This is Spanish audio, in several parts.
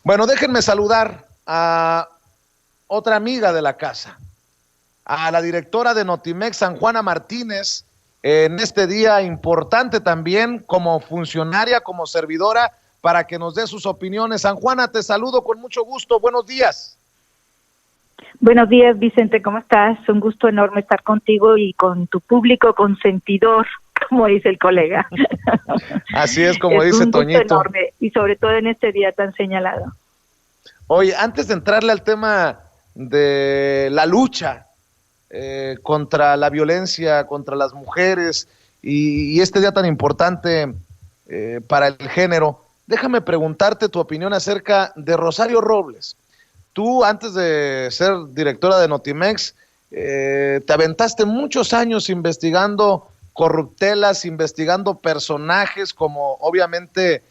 Bueno, déjenme saludar a otra amiga de la casa, a la directora de Notimex, San Juana Martínez, en este día importante también como funcionaria, como servidora, para que nos dé sus opiniones. San Juana, te saludo con mucho gusto. Buenos días. Buenos días, Vicente, ¿cómo estás? Un gusto enorme estar contigo y con tu público consentidor, como dice el colega. Así es, como es dice un gusto Toñito. enorme y sobre todo en este día tan señalado. Oye, antes de entrarle al tema de la lucha contra la violencia, contra las mujeres y este día tan importante para el género, déjame preguntarte tu opinión acerca de Rosario Robles. Tú, antes de ser directora de Notimex, te aventaste muchos años investigando corruptelas, investigando personajes como obviamente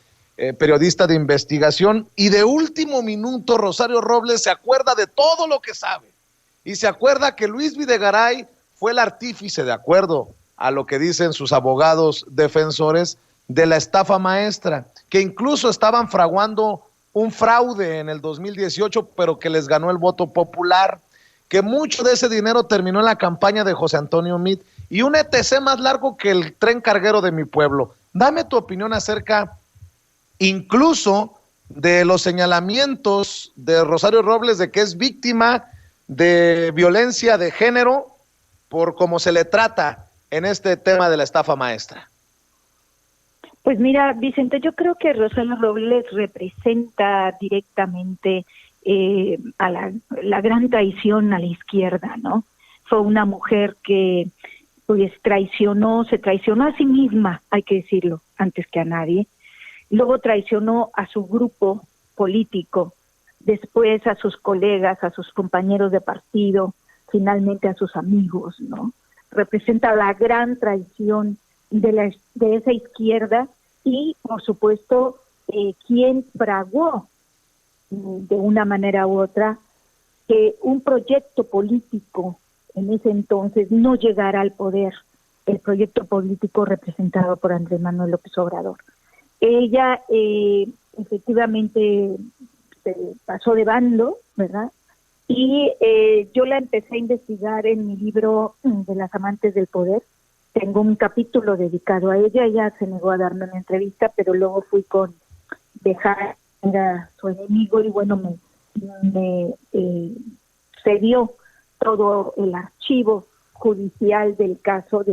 periodista de investigación, y de último minuto Rosario Robles se acuerda de todo lo que sabe y se acuerda que Luis Videgaray fue el artífice, de acuerdo a lo que dicen sus abogados defensores, de la estafa maestra, que incluso estaban fraguando un fraude en el 2018, pero que les ganó el voto popular, que mucho de ese dinero terminó en la campaña de José Antonio Meade y un ETC más largo que el tren carguero de mi pueblo. Dame tu opinión acerca incluso de los señalamientos de Rosario Robles de que es víctima de violencia de género por cómo se le trata en este tema de la estafa maestra. Pues mira, Vicente, yo creo que Rosario Robles representa directamente a la gran traición a la izquierda, ¿no? Fue una mujer que pues se traicionó a sí misma, hay que decirlo, antes que a nadie. Luego traicionó a su grupo político, después a sus colegas, a sus compañeros de partido, finalmente a sus amigos, ¿no? Representa la gran traición de esa izquierda y, por supuesto, quien fraguó de una manera u otra que un proyecto político en ese entonces no llegara al poder, el proyecto político representado por Andrés Manuel López Obrador. Ella efectivamente se pasó de bando, ¿verdad? Y yo la empecé a investigar en mi libro de las amantes del poder. Tengo un capítulo dedicado a ella. Ella se negó a darme una entrevista, pero luego fui con Bejar, era su enemigo, y bueno, me cedió todo el archivo judicial del caso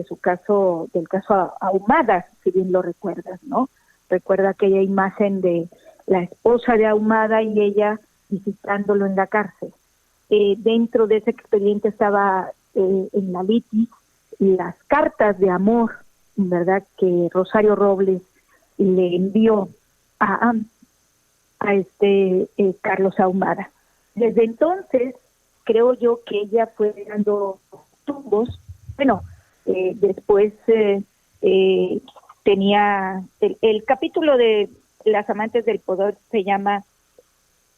Ahumada, si bien lo recuerdas, ¿no? Recuerda aquella imagen de la esposa de Ahumada y ella visitándolo en la cárcel. Dentro de ese expediente estaba en la litis las cartas de amor, ¿verdad?, que Rosario Robles le envió a Carlos Ahumada. Desde entonces, creo yo que ella fue dando tumbos. Bueno, después tenía el capítulo de las amantes del poder se llama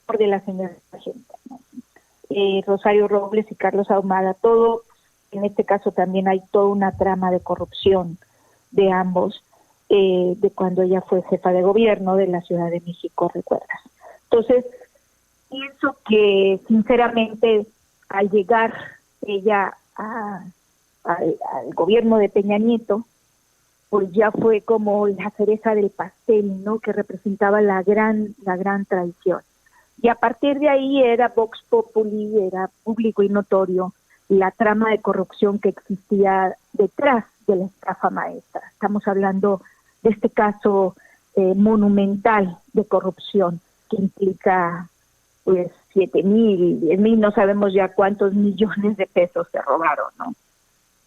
Por de la señora Sargento, ¿no? Rosario Robles y Carlos Ahumada, todo, en este caso también hay toda una trama de corrupción de ambos, de cuando ella fue jefa de gobierno de la Ciudad de México, ¿recuerdas? Entonces, pienso que sinceramente al llegar ella al gobierno de Peña Nieto, pues ya fue como la cereza del pastel, ¿no?, que representaba la gran traición. Y a partir de ahí era Vox Populi, era público y notorio la trama de corrupción que existía detrás de la estafa maestra. Estamos hablando de este caso monumental de corrupción que implica pues 7,000, 10,000, no sabemos ya cuántos millones de pesos se robaron, ¿no?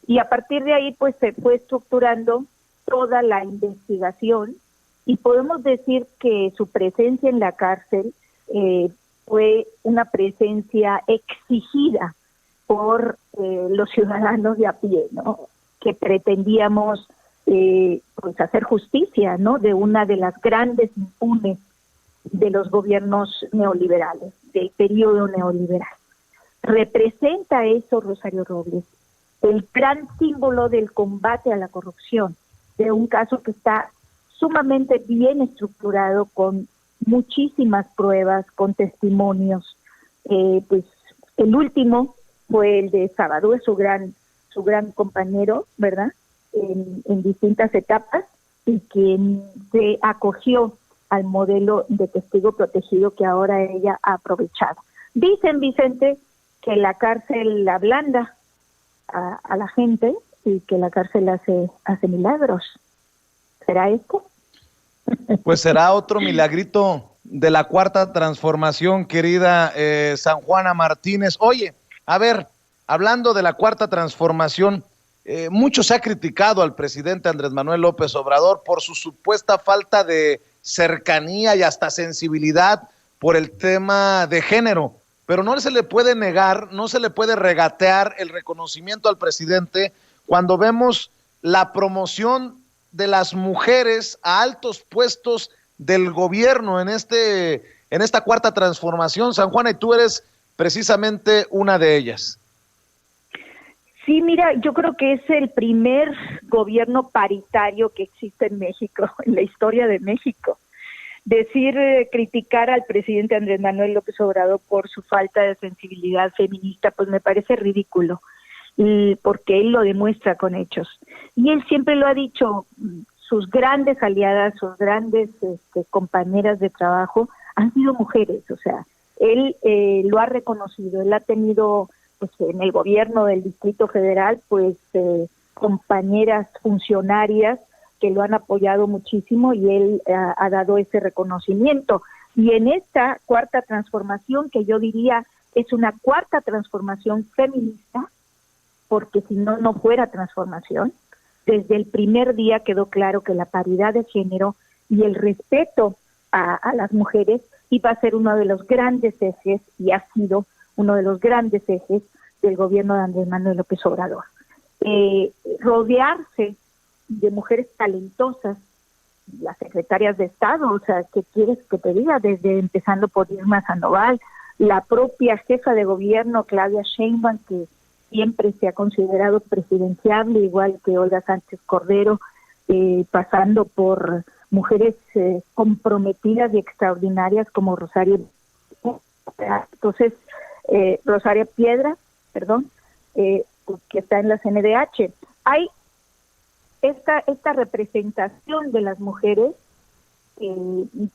Y a partir de ahí pues se fue estructurando toda la investigación y podemos decir que su presencia en la cárcel fue una presencia exigida por los ciudadanos de a pie, ¿no?, que pretendíamos pues hacer justicia, ¿no?, de una de las grandes impunes de los gobiernos neoliberales, del periodo neoliberal. Representa eso Rosario Robles, el gran símbolo del combate a la corrupción, de un caso que está sumamente bien estructurado con muchísimas pruebas con testimonios. Pues el último fue el de Sábado, es su gran compañero, ¿verdad? En distintas etapas, y quien se acogió al modelo de testigo protegido que ahora ella ha aprovechado. Dicen, Vicente, que la cárcel ablanda a la gente y que la cárcel hace milagros. ¿Será esto? Pues será otro milagrito de la cuarta transformación, querida San Juana Martínez. Oye, a ver, hablando de la cuarta transformación, mucho se ha criticado al presidente Andrés Manuel López Obrador por su supuesta falta de cercanía y hasta sensibilidad por el tema de género, pero no se le puede negar, no se le puede regatear el reconocimiento al presidente cuando vemos la promoción de las mujeres a altos puestos del gobierno en esta cuarta transformación, San Juana, y tú eres precisamente una de ellas. Sí, mira, yo creo que es el primer gobierno paritario que existe en México, en la historia de México. Criticar al presidente Andrés Manuel López Obrador por su falta de sensibilidad feminista, pues me parece ridículo, porque él lo demuestra con hechos. Y él siempre lo ha dicho, sus grandes aliadas, sus grandes compañeras de trabajo han sido mujeres, o sea, él lo ha reconocido, él ha tenido pues en el gobierno del Distrito Federal, pues compañeras funcionarias que lo han apoyado muchísimo y él ha dado ese reconocimiento. Y en esta cuarta transformación, que yo diría es una cuarta transformación feminista, porque si no, no fuera transformación, desde el primer día quedó claro que la paridad de género y el respeto a las mujeres iba a ser uno de los grandes ejes, y ha sido uno de los grandes ejes del gobierno de Andrés Manuel López Obrador. Rodearse de mujeres talentosas, las secretarias de Estado, o sea, ¿qué quieres que te diga? Desde empezando por Irma Sandoval, la propia jefa de gobierno, Claudia Sheinbaum, que siempre se ha considerado presidenciable, igual que Olga Sánchez Cordero, pasando por mujeres comprometidas y extraordinarias como Rosario Piedra, que está en la CNDH. Hay esta representación de las mujeres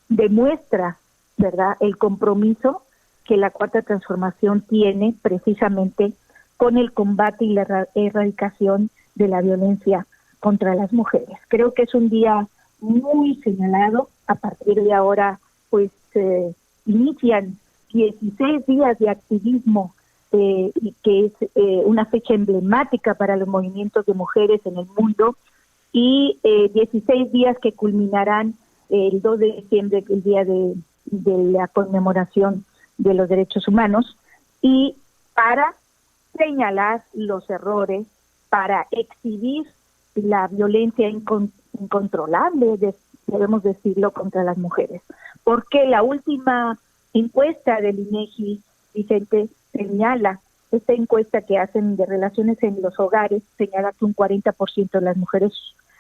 demuestra, ¿verdad?, el compromiso que la cuarta transformación tiene precisamente con el combate y la erradicación de la violencia contra las mujeres. Creo que es un día muy señalado. A partir de ahora, pues inician 16 días de activismo, y que es una fecha emblemática para los movimientos de mujeres en el mundo, y 16 días que culminarán el 2 de diciembre, el día de la conmemoración de los derechos humanos, y para señalar los errores, para exhibir la violencia incontrolable, debemos decirlo, contra las mujeres. Porque la última encuesta del INEGI, Vicente, señala, esta encuesta que hacen de relaciones en los hogares, señala que un 40% de las mujeres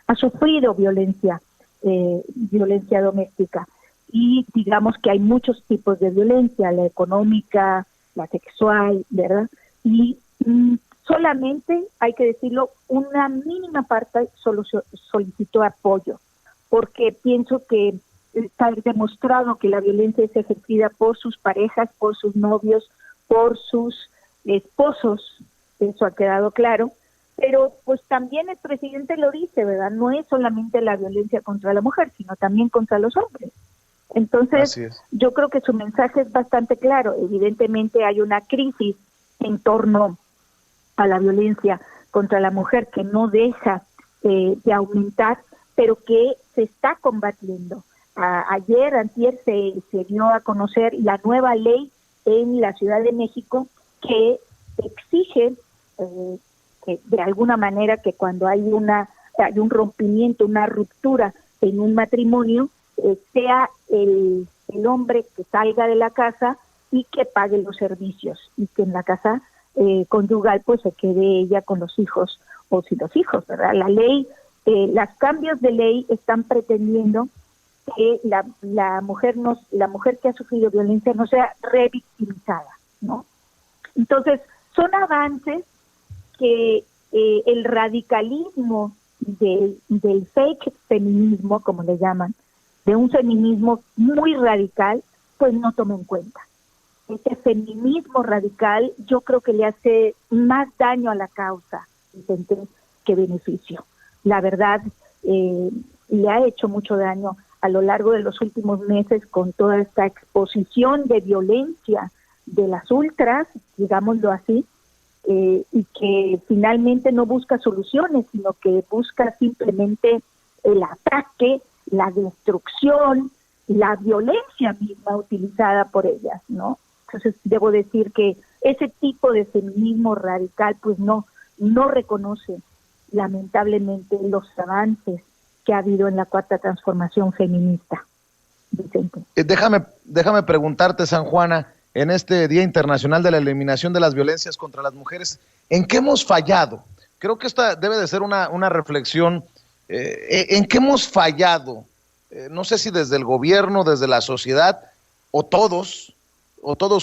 ha sufrido violencia doméstica. Y digamos que hay muchos tipos de violencia, la económica, la sexual, ¿verdad? Y solamente, hay que decirlo, una mínima parte solicitó apoyo, porque pienso que está demostrado que la violencia es ejercida por sus parejas, por sus novios, por sus esposos, eso ha quedado claro, pero pues también el presidente lo dice, ¿verdad? No es solamente la violencia contra la mujer, sino también contra los hombres. Entonces, yo creo que su mensaje es bastante claro. Evidentemente hay una crisis en torno a la violencia contra la mujer que no deja de aumentar, pero que se está combatiendo. Antier se dio a conocer la nueva ley en la Ciudad de México que exige que de alguna manera que cuando hay un rompimiento, una ruptura en un matrimonio, sea el hombre que salga de la casa y que pague los servicios, y que en la casa conyugal pues se quede ella con los hijos o sin los hijos, ¿verdad? La ley, los cambios de ley están pretendiendo que la mujer que ha sufrido violencia no sea revictimizada, ¿no? Entonces, son avances que el radicalismo del fake feminismo, como le llaman, de un feminismo muy radical, pues no toma en cuenta. Ese feminismo radical yo creo que le hace más daño a la causa, Vicente, que beneficio. La verdad, le ha hecho mucho daño a lo largo de los últimos meses con toda esta exposición de violencia de las ultras, digámoslo así, y que finalmente no busca soluciones, sino que busca simplemente el ataque, la destrucción, la violencia misma utilizada por ellas, ¿no? Entonces debo decir que ese tipo de feminismo radical pues no reconoce lamentablemente los avances que ha habido en la cuarta transformación feminista, Vicente. Déjame preguntarte, San Juana, en este Día Internacional de la Eliminación de las Violencias contra las Mujeres, ¿en qué hemos fallado? Creo que esta debe de ser una reflexión. ¿En qué hemos fallado? No sé si desde el gobierno, desde la sociedad, o todos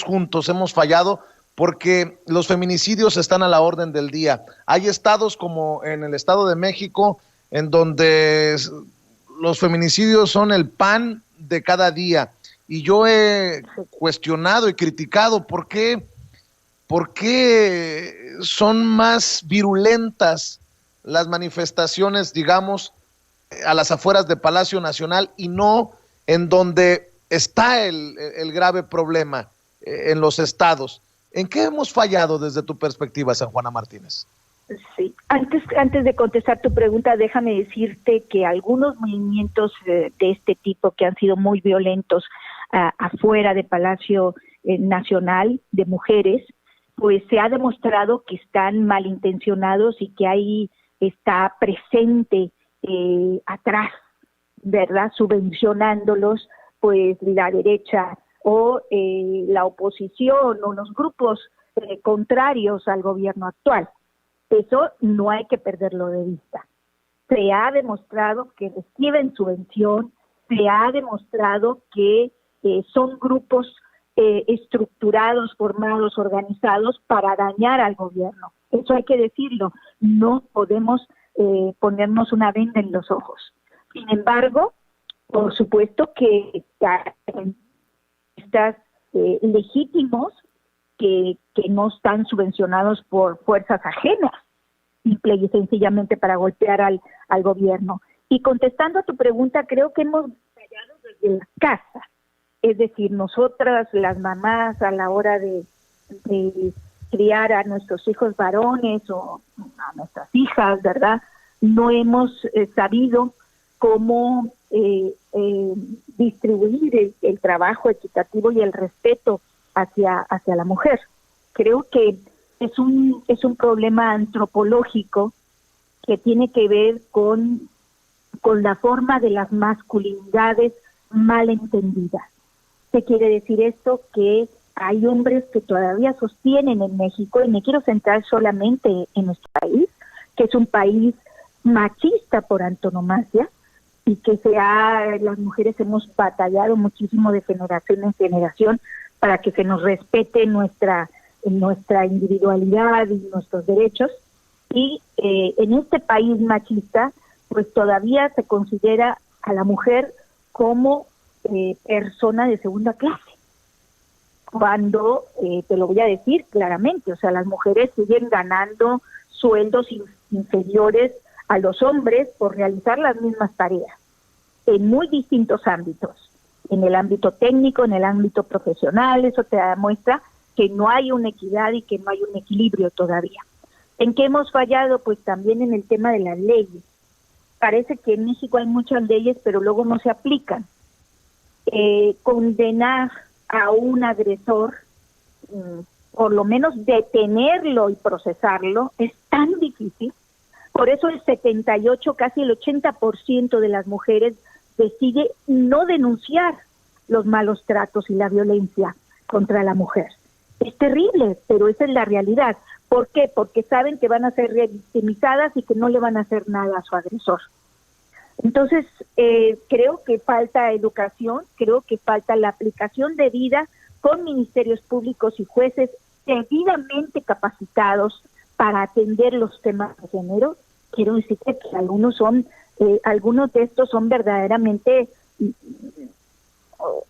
juntos hemos fallado, porque los feminicidios están a la orden del día. Hay estados como en el Estado de México, en donde los feminicidios son el pan de cada día. Y yo he cuestionado y criticado por qué son más virulentas las manifestaciones, digamos, a las afueras de Palacio Nacional y no en donde está el grave problema, en los estados. ¿En qué hemos fallado desde tu perspectiva, San Juana Martínez? Sí, antes de contestar tu pregunta, déjame decirte que algunos movimientos de este tipo que han sido muy violentos afuera de Palacio Nacional de mujeres, pues se ha demostrado que están malintencionados y que ahí está presente atrás, ¿verdad? Subvencionándolos, pues la derecha o la oposición o los grupos contrarios al gobierno actual. Eso no hay que perderlo de vista. Se ha demostrado que reciben subvención, se ha demostrado que son grupos estructurados, formados, organizados para dañar al gobierno. Eso hay que decirlo. No podemos ponernos una venda en los ojos. Sin embargo, por supuesto que están legítimos que no están subvencionados por fuerzas ajenas, simple y sencillamente para golpear al gobierno. Y contestando a tu pregunta, creo que hemos fallado desde la casa. Es decir, nosotras, las mamás, a la hora de criar a nuestros hijos varones o a nuestras hijas, ¿verdad? No hemos sabido cómo distribuir el trabajo equitativo y el respeto hacia la mujer. Creo que es un problema antropológico que tiene que ver con la forma de las masculinidades mal entendidas. ¿Qué quiere decir esto? Que hay hombres que todavía sostienen en México, y me quiero centrar solamente en nuestro país, que es un país machista por antonomasia, y que las mujeres hemos batallado muchísimo de generación en generación para que se nos respete nuestra individualidad y nuestros derechos. Y en este país machista, pues todavía se considera a la mujer como persona de segunda clase. Cuando, te lo voy a decir claramente, o sea, las mujeres siguen ganando sueldos inferiores a los hombres por realizar las mismas tareas en muy distintos ámbitos, en el ámbito técnico, en el ámbito profesional. Eso te demuestra que no hay una equidad y que no hay un equilibrio todavía. ¿En qué hemos fallado? Pues también en el tema de las leyes. Parece que en México hay muchas leyes, pero luego no se aplican. Condenar a un agresor, por lo menos detenerlo y procesarlo, es tan difícil. Por eso el 78, casi el 80% de las mujeres decide no denunciar los malos tratos y la violencia contra la mujer. Es terrible, pero esa es la realidad. ¿Por qué? Porque saben que van a ser revictimizadas y que no le van a hacer nada a su agresor. Entonces, creo que falta educación, creo que falta la aplicación debida con ministerios públicos y jueces debidamente capacitados para atender los temas de género. Quiero decirte que algunos de estos son verdaderamente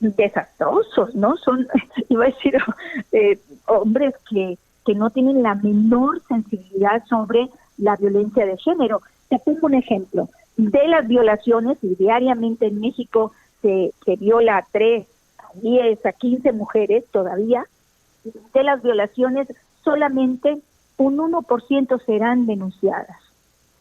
desastrosos, ¿no? Son, iba a decir, hombres que no tienen la menor sensibilidad sobre la violencia de género. Te pongo un ejemplo. De las violaciones, y diariamente en México se viola a 3, a 10, a 15 mujeres todavía, de las violaciones solamente un 1% serán denunciadas.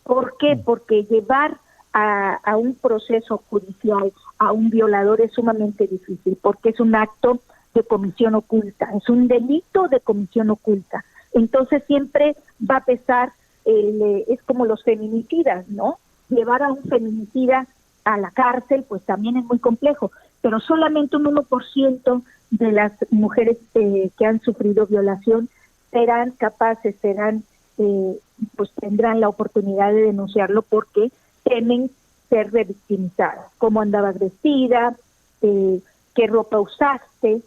¿Por qué? Porque llevar a un proceso judicial a un violador es sumamente difícil, porque es un acto de comisión oculta, es un delito de comisión oculta. Entonces siempre va a pesar, es como los feminicidas, ¿no? Llevar a un feminicida a la cárcel, pues también es muy complejo, pero solamente un 1% de las mujeres que han sufrido violación serán capaces, pues tendrán la oportunidad de denunciarlo porque temen ser revictimizadas. Cómo andabas vestida, qué ropa usaste,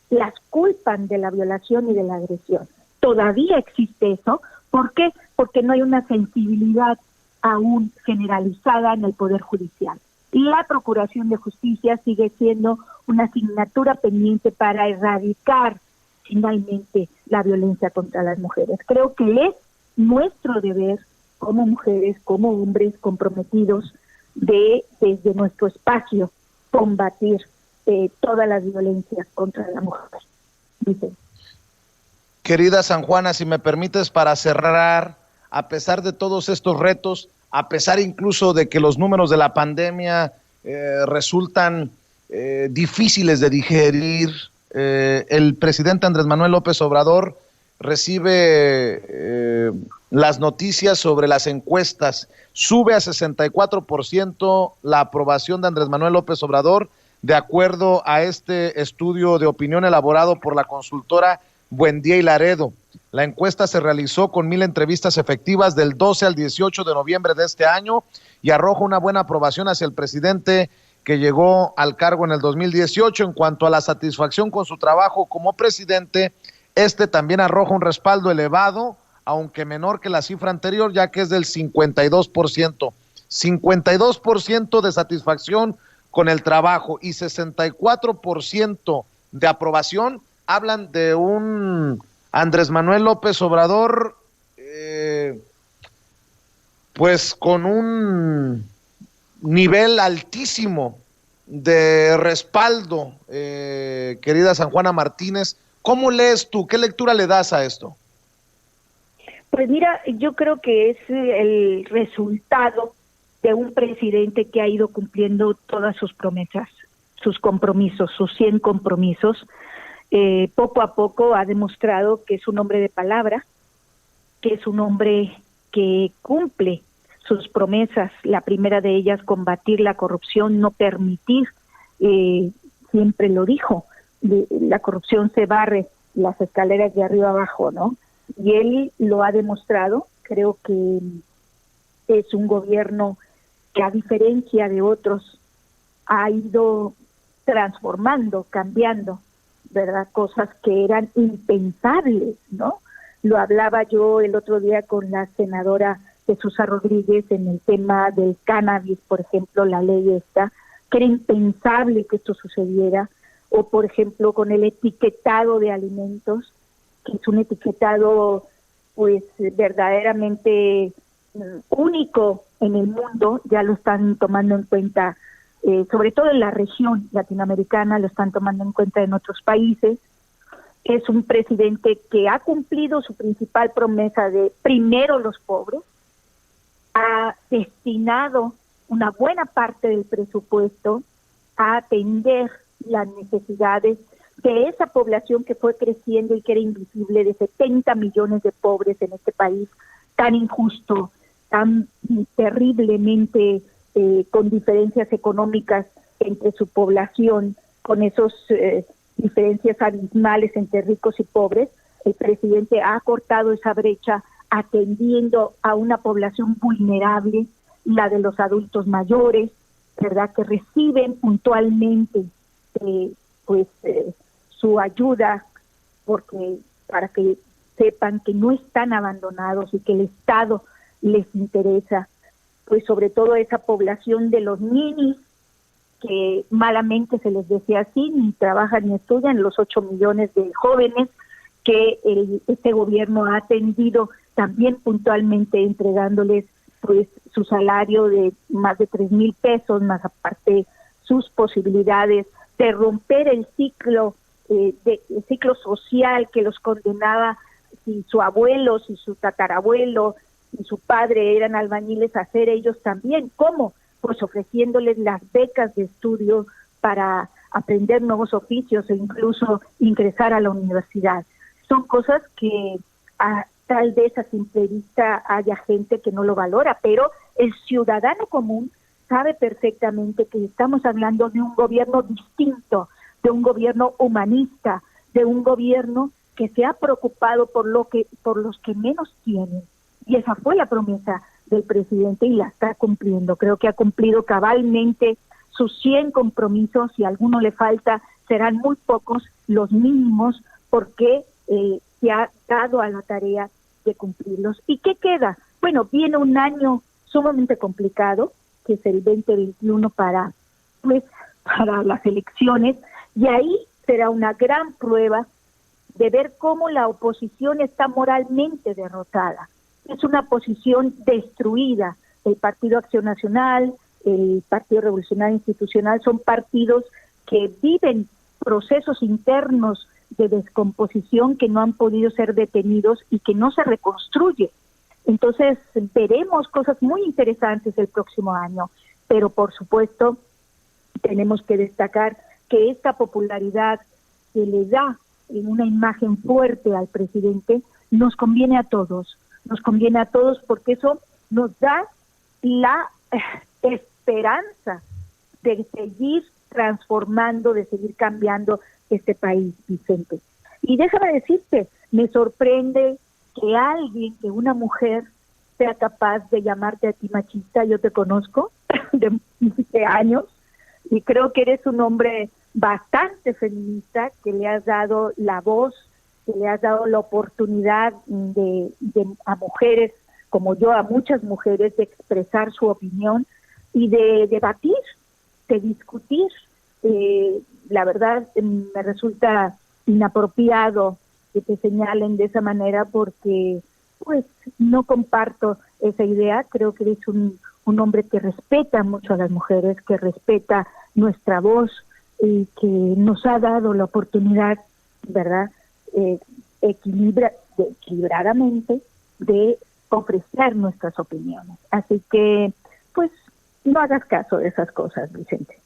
las culpan de la violación y de la agresión. Todavía existe eso. ¿Por qué? Porque no hay una sensibilidad aún generalizada en el Poder Judicial. La Procuración de Justicia sigue siendo una asignatura pendiente para erradicar finalmente la violencia contra las mujeres. Creo que es nuestro deber como mujeres, como hombres comprometidos desde nuestro espacio combatir todas las violencias contra la mujer. Dice. Querida San Juana, si me permites, para cerrar, a pesar de todos estos retos, a pesar incluso de que los números de la pandemia resultan difíciles de digerir, el presidente Andrés Manuel López Obrador recibe las noticias sobre las encuestas. Sube a 64% la aprobación de Andrés Manuel López Obrador, de acuerdo a este estudio de opinión elaborado por la consultora Buendía y Laredo. La encuesta se realizó con 1,000 entrevistas efectivas del 12 al 18 de noviembre de este año y arroja una buena aprobación hacia el presidente que llegó al cargo en el 2018. En cuanto a la satisfacción con su trabajo como presidente, este también arroja un respaldo elevado, aunque menor que la cifra anterior, ya que es del 52%. 52% de satisfacción con el trabajo y 64% de aprobación. Hablan de un Andrés Manuel López Obrador, pues con un nivel altísimo de respaldo, querida San Juana Martínez. ¿Cómo lees tú? ¿Qué lectura le das a esto? Pues mira, yo creo que es el resultado de un presidente que ha ido cumpliendo todas sus promesas, sus compromisos, sus 100 compromisos. Poco a poco ha demostrado que es un hombre de palabra, que es un hombre que cumple sus promesas. La primera de ellas, combatir la corrupción, no permitir, siempre lo dijo, la corrupción se barre las escaleras de arriba abajo, ¿no? Y él lo ha demostrado. Creo que es un gobierno que, a diferencia de otros, ha ido transformando, cambiando, ¿verdad? Cosas que eran impensables, ¿no? Lo hablaba yo el otro día con la senadora Jesús Rodríguez en el tema del cannabis, por ejemplo, la ley esta, que era impensable que esto sucediera, o por ejemplo con el etiquetado de alimentos, que es un etiquetado pues verdaderamente único en el mundo. Ya lo están tomando en cuenta, sobre todo en la región latinoamericana, lo están tomando en cuenta en otros países. Es un presidente que ha cumplido su principal promesa de primero los pobres, ha destinado una buena parte del presupuesto a atender las necesidades de esa población que fue creciendo y que era invisible, de 70 millones de pobres en este país tan injusto, tan terriblemente con diferencias económicas entre su población, con esos diferencias abismales entre ricos y pobres. El presidente ha cortado esa brecha atendiendo a una población vulnerable, la de los adultos mayores, ¿verdad? Que reciben puntualmente su ayuda porque para que sepan que no están abandonados y que el Estado les interesa, pues sobre todo esa población de los ninis, que malamente se les decía así, ni trabajan ni estudian, los 8 millones de jóvenes que este gobierno ha atendido también puntualmente entregándoles pues su salario de más de 3,000 pesos, más aparte sus posibilidades de romper el ciclo el ciclo social que los condenaba si su abuelo, si su tatarabuelo, si su padre eran albañiles, a hacer ellos también. ¿Cómo? Pues ofreciéndoles las becas de estudio para aprender nuevos oficios e incluso ingresar a la universidad. Son cosas que tal vez a simple vista haya gente que no lo valora, pero el ciudadano común sabe perfectamente que estamos hablando de un gobierno distinto, de un gobierno humanista, de un gobierno que se ha preocupado por los que menos tienen. Y esa fue la promesa del presidente y la está cumpliendo. Creo que ha cumplido cabalmente sus 100 compromisos. Si a alguno le falta, serán muy pocos, los mínimos, porque se ha dado a la tarea de cumplirlos. ¿Y qué queda? Bueno, viene un año sumamente complicado, que es el 2021 para las elecciones, y ahí será una gran prueba de ver cómo la oposición está moralmente derrotada. Es una oposición destruida. El Partido Acción Nacional, el Partido Revolucionario Institucional son partidos que viven procesos internos de descomposición que no han podido ser detenidos y que no se reconstruye. Entonces veremos cosas muy interesantes el próximo año, pero por supuesto tenemos que destacar que esta popularidad que le da en una imagen fuerte al presidente nos conviene a todos porque eso nos da la esperanza de seguir transformando, de seguir cambiando este país, Vicente. Y déjame decirte, me sorprende que una mujer sea capaz de llamarte a ti machista. Yo te conozco de años y creo que eres un hombre bastante feminista, que le has dado la voz, que le has dado la oportunidad a mujeres como yo, a muchas mujeres, de expresar su opinión y de debatir, de discutir. La verdad me resulta inapropiado que te señalen de esa manera porque pues no comparto esa idea. Creo que eres un hombre que respeta mucho a las mujeres, que respeta nuestra voz y que nos ha dado la oportunidad, ¿verdad?, equilibradamente de ofrecer nuestras opiniones. Así que, pues, no hagas caso de esas cosas, Vicente.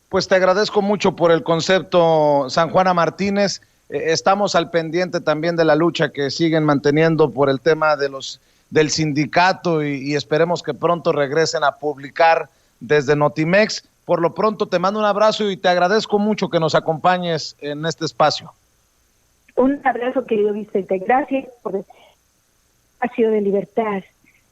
Pues te agradezco mucho por el concepto, San Juana Martínez. Estamos al pendiente también de la lucha que siguen manteniendo por el tema del sindicato y esperemos que pronto regresen a publicar desde Notimex. Por lo pronto te mando un abrazo y te agradezco mucho que nos acompañes en este espacio. Un abrazo, querido Vicente. Gracias por el espacio de libertad,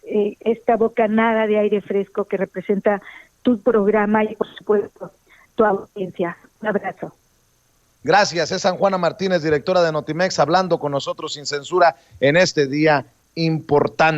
esta bocanada de aire fresco que representa tu programa y, por supuesto, tu audiencia. Un abrazo. Gracias, es San Juana Martínez, directora de Notimex, hablando con nosotros sin censura en este día importante.